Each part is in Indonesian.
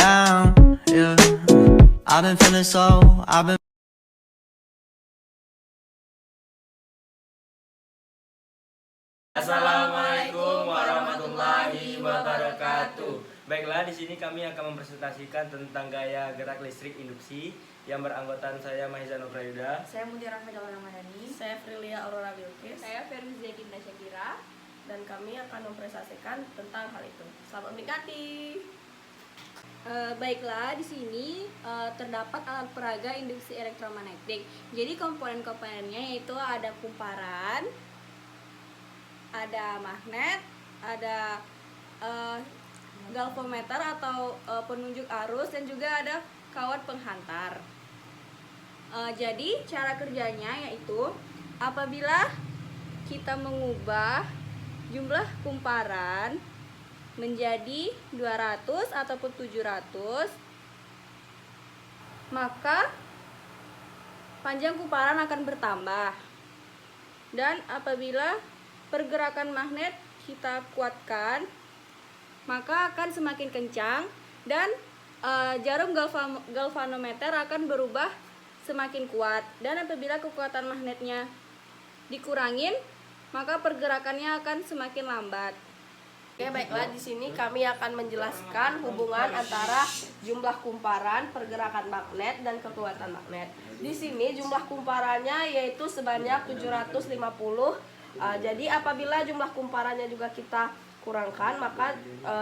down, yeah. I've been feeling so, I've been Assalamualaikum warahmatullahi wabarakatuh. Baiklah, di sini kami akan mempresentasikan tentang gaya gerak listrik induksi yang beranggotaan saya Mahizan Prayuda, Saya Mutiara Fedal Ramadhani. Saya Frilia Aurora Bilkis. Saya Feruzi Dinda Syakira. Dan kami akan mempresentasikan tentang hal itu. Selamat menikmati. Baiklah, di sini terdapat alat peraga induksi elektromagnetik. Jadi komponen-komponennya yaitu ada kumparan, ada magnet, ada galvanometer atau penunjuk arus, dan juga ada kawat penghantar. Jadi cara kerjanya yaitu apabila kita mengubah jumlah kumparan menjadi 200 ataupun 700, maka panjang kumparan akan bertambah. Dan apabila pergerakan magnet kita kuatkan, maka akan semakin kencang dan jarum galvanometer akan berubah semakin kuat. Dan apabila kekuatan magnetnya dikurangin, maka pergerakannya akan semakin lambat. Oke, baiklah, di sini kami akan menjelaskan hubungan antara jumlah kumparan, pergerakan magnet, dan kekuatan magnet. Di sini jumlah kumparannya yaitu sebanyak 750. Jadi apabila jumlah kumparannya juga kita kurangkan, maka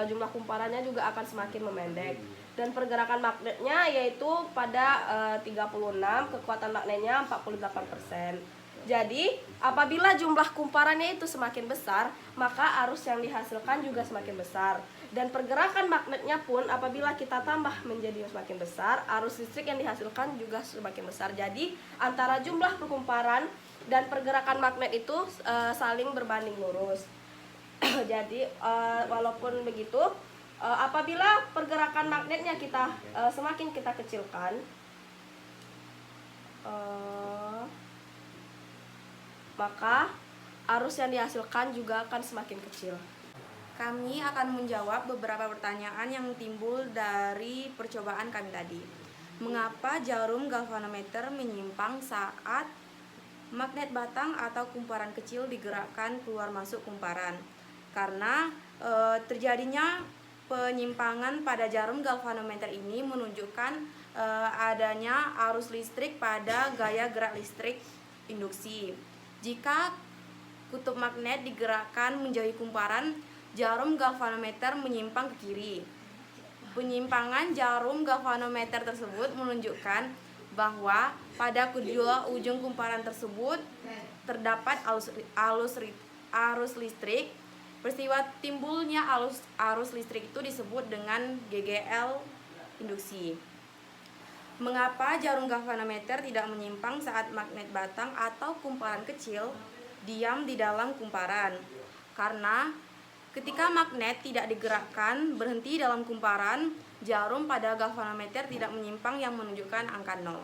jumlah kumparannya juga akan semakin memendek. Dan pergerakan magnetnya yaitu pada 36, kekuatan magnetnya 48%. Jadi apabila jumlah kumparannya itu semakin besar, maka arus yang dihasilkan juga semakin besar. Dan pergerakan magnetnya pun apabila kita tambah menjadi semakin besar, arus listrik yang dihasilkan juga semakin besar. Jadi antara jumlah kumparan dan pergerakan magnet itu saling berbanding lurus. Jadi walaupun begitu, apabila pergerakan magnetnya semakin kita kecilkan, maka arus yang dihasilkan juga akan semakin kecil. Kami akan menjawab beberapa pertanyaan yang timbul dari percobaan kami tadi. Mengapa jarum galvanometer menyimpang saat magnet batang atau kumparan kecil digerakkan keluar masuk kumparan? Karena terjadinya penyimpangan pada jarum galvanometer ini menunjukkan adanya arus listrik pada gaya gerak listrik induksi. Jika kutub magnet digerakkan menjauhi kumparan, jarum galvanometer menyimpang ke kiri. Penyimpangan jarum galvanometer tersebut menunjukkan bahwa pada kedua ujung kumparan tersebut terdapat arus listrik. Peristiwa timbulnya arus listrik itu disebut dengan GGL induksi. Mengapa jarum galvanometer tidak menyimpang saat magnet batang atau kumparan kecil diam di dalam kumparan? Karena ketika magnet tidak digerakkan berhenti dalam kumparan, jarum pada galvanometer tidak menyimpang yang menunjukkan angka 0.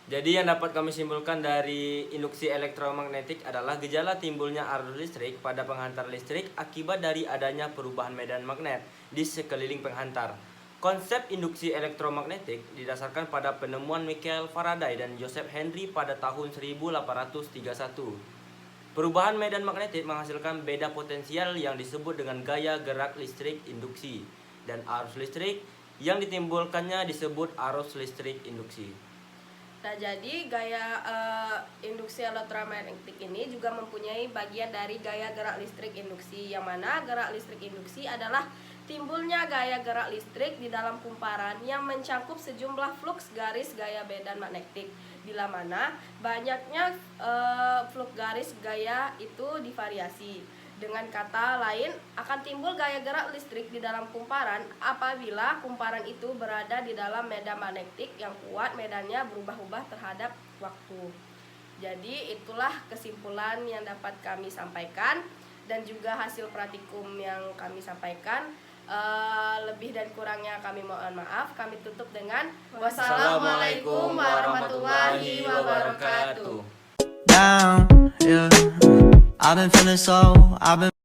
Jadi yang dapat kami simpulkan dari induksi elektromagnetik adalah gejala timbulnya arus listrik pada penghantar listrik akibat dari adanya perubahan medan magnet di sekeliling penghantar. Konsep induksi elektromagnetik didasarkan pada penemuan Michael Faraday dan Joseph Henry pada tahun 1831. Perubahan medan magnetik menghasilkan beda potensial yang disebut dengan gaya gerak listrik induksi, dan arus listrik yang ditimbulkannya disebut arus listrik induksi. Nah, jadi gaya induksi elektromagnetik ini juga mempunyai bagian dari gaya gerak listrik induksi, yang mana gerak listrik induksi adalah timbulnya gaya gerak listrik di dalam kumparan yang mencakup sejumlah fluks garis gaya medan magnetik, bila mana banyaknya fluks garis gaya itu divariasi. Dengan kata lain, akan timbul gaya gerak listrik di dalam kumparan apabila kumparan itu berada di dalam medan magnetik yang kuat, medannya berubah-ubah terhadap waktu. Jadi itulah kesimpulan yang dapat kami sampaikan dan juga hasil praktikum yang kami sampaikan. Lebih dan kurangnya kami mohon maaf. Kami tutup dengan wassalamualaikum warahmatullahi wabarakatuh. down, yeah. I've been feeling so, I've been